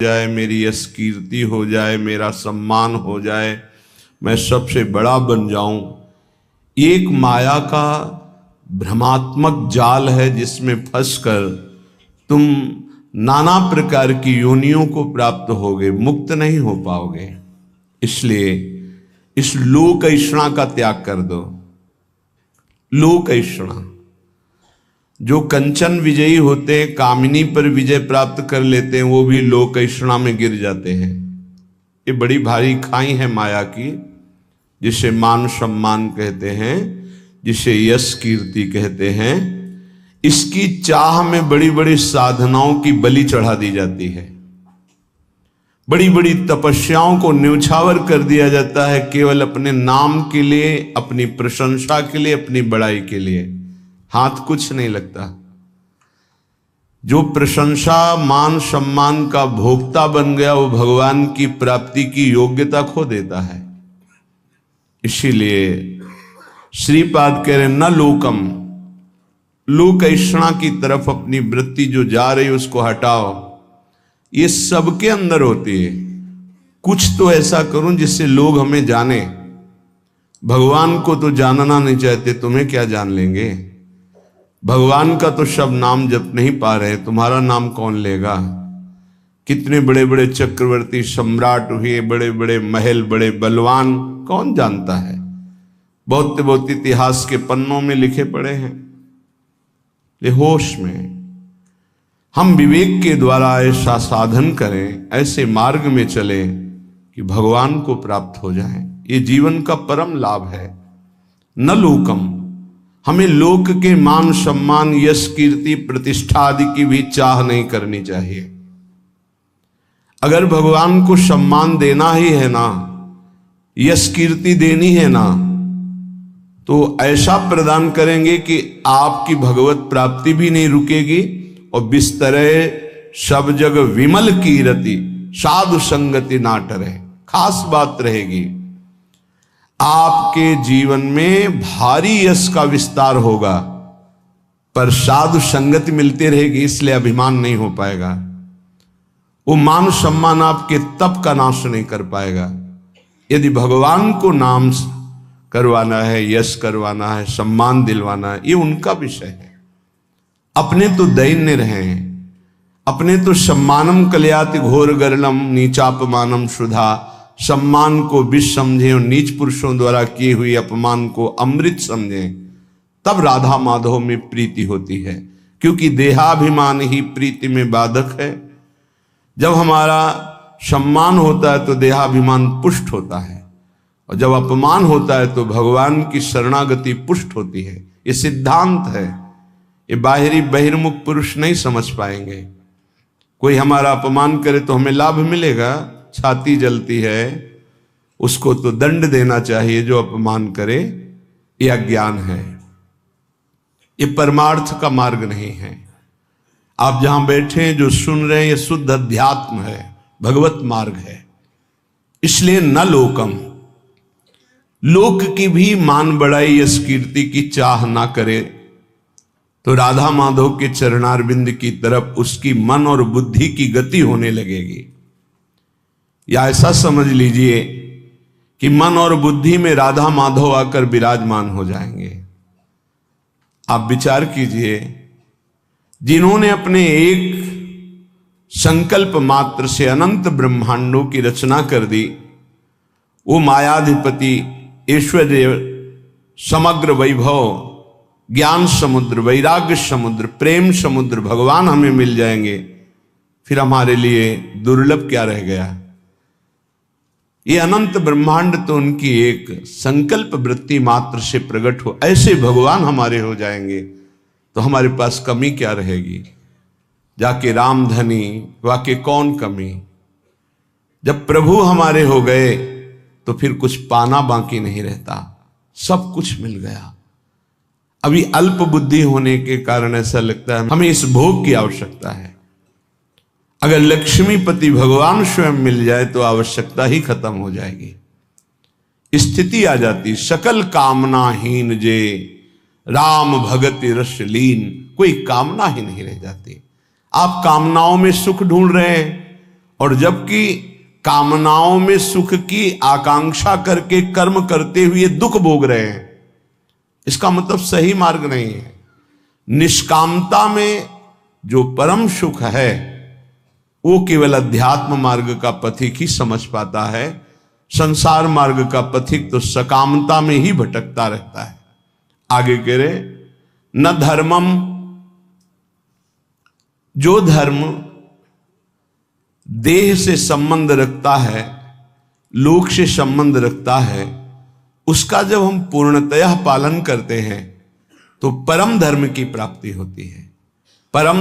जाए, मेरी यश कीर्ति हो जाए, मेरा सम्मान हो जाए, मैं सबसे बड़ा बन जाऊं। एक माया का भ्रमात्मक जाल है जिसमें फंसकर तुम नाना प्रकार की योनियों को प्राप्त होगे, मुक्त नहीं हो पाओगे। इसलिए इस लोक ऐषणा का त्याग कर दो। लोक ऐषणा, जो कंचन विजयी होते हैं, कामिनी पर विजय प्राप्त कर लेते हैं, वो भी लोक ऐषणा में गिर जाते हैं। ये बड़ी भारी खाई है माया की, जिसे मान सम्मान कहते हैं, जिसे यश कीर्ति कहते हैं। इसकी चाह में बड़ी बड़ी साधनाओं की बलि चढ़ा दी जाती है, बड़ी बड़ी तपस्याओं को न्यौछावर कर दिया जाता है, केवल अपने नाम के लिए, अपनी प्रशंसा के लिए, अपनी बड़ाई के लिए। हाथ कुछ नहीं लगता। जो प्रशंसा मान सम्मान का भोक्ता बन गया, वो भगवान की प्राप्ति की योग्यता खो देता है। इसीलिए श्रीपाद कह रहे न लोकम, लोक ऐषणा की तरफ अपनी वृत्ति जो जा रही उसको हटाओ। ये सबके अंदर होती है। कुछ तो ऐसा करूं जिससे लोग हमें जाने। भगवान को तो जानना नहीं चाहते, तुम्हें क्या जान लेंगे। भगवान का तो शब्द नाम जप नहीं पा रहे, तुम्हारा नाम कौन लेगा। कितने बड़े बड़े चक्रवर्ती सम्राट हुए, बड़े बड़े महल, बड़े बलवान, कौन जानता है। बहुत बहुत इतिहास के पन्नों में लिखे पड़े हैं। ये होश में हम विवेक के द्वारा ऐसा साधन करें, ऐसे मार्ग में चले कि भगवान को प्राप्त हो जाए। ये जीवन का परम लाभ है। न लोकम, हमें लोक के मान सम्मान, यश कीर्ति, प्रतिष्ठा आदि की भी चाह नहीं करनी चाहिए। अगर भगवान को सम्मान देना ही है ना, यश कीर्ति देनी है ना, तो ऐसा प्रदान करेंगे कि आपकी भगवत प्राप्ति भी नहीं रुकेगी और बिस्तरे सब जग विमल कीरति, साधु संगति ना टरे। खास बात रहेगी, आपके जीवन में भारी यश का विस्तार होगा, पर साधु संगति मिलती रहेगी, इसलिए अभिमान नहीं हो पाएगा। वो मान सम्मान आपके तप का नाश नहीं कर पाएगा। यदि भगवान को नाम करवाना है, यश करवाना है, सम्मान दिलवाना है, ये उनका विषय है। अपने तो दैन्य रहे, अपने तो सम्मानम कलयाति घोर गरलम नीचापमानम शुधा, सम्मान को विष समझें और नीच पुरुषों द्वारा किए हुए अपमान को अमृत समझें, तब राधा माधव में प्रीति होती है। क्योंकि देहाभिमान ही प्रीति में बाधक है। जब हमारा सम्मान होता है तो देहाभिमान पुष्ट होता है, और जब अपमान होता है तो भगवान की शरणागति पुष्ट होती है। ये सिद्धांत है, ये बाहरी बहिर्मुख पुरुष नहीं समझ पाएंगे। कोई हमारा अपमान करे तो हमें लाभ मिलेगा, छाती जलती है, उसको तो दंड देना चाहिए जो अपमान करे। यह अज्ञान है, ये परमार्थ का मार्ग नहीं है। आप जहां बैठे हैं, जो सुन रहे हैं, ये शुद्ध अध्यात्म है, भगवत मार्ग है। इसलिए न लोकम, लोक की भी मान बढ़ाई, यश कीर्ति की चाह ना करे, तो राधा माधव के चरणारविंद की तरफ उसकी मन और बुद्धि की गति होने लगेगी। या ऐसा समझ लीजिए कि मन और बुद्धि में राधा माधव आकर विराजमान हो जाएंगे। आप विचार कीजिए, जिन्होंने अपने एक संकल्प मात्र से अनंत ब्रह्मांडों की रचना कर दी, वो मायाधिपति, ऐश्वर्य, समग्र वैभव, ज्ञान समुद्र, वैराग्य समुद्र, प्रेम समुद्र भगवान हमें मिल जाएंगे, फिर हमारे लिए दुर्लभ क्या रह गया। ये अनंत ब्रह्मांड तो उनकी एक संकल्प वृत्ति मात्र से प्रकट हो, ऐसे भगवान हमारे हो जाएंगे, तो हमारे पास कमी क्या रहेगी। जाके राम धनी वाके कौन कमी। जब प्रभु हमारे हो गए तो फिर कुछ पाना बाकी नहीं रहता, सब कुछ मिल गया। अभी अल्प बुद्धि होने के कारण ऐसा लगता है हमें इस भोग की आवश्यकता है। अगर लक्ष्मीपति भगवान स्वयं मिल जाए तो आवश्यकता ही खत्म हो जाएगी। स्थिति आ जाती, सकल कामनाहीन जे राम भगति रस लीन, कोई कामना ही नहीं रह जाती। आप कामनाओं में सुख ढूंढ रहे हैं और जबकि कामनाओं में सुख की आकांक्षा करके कर्म करते हुए दुख भोग रहे हैं, इसका मतलब सही मार्ग नहीं है। निष्कामता में जो परम सुख है वो केवल अध्यात्म मार्ग का पथिक ही समझ पाता है। संसार मार्ग का पथिक तो सकामता में ही भटकता रहता है। आगे कह रहे, न धर्मम, जो धर्म देह से संबंध रखता है, लोक से संबंध रखता है, उसका जब हम पूर्णतया पालन करते हैं तो परम धर्म की प्राप्ति होती है। परम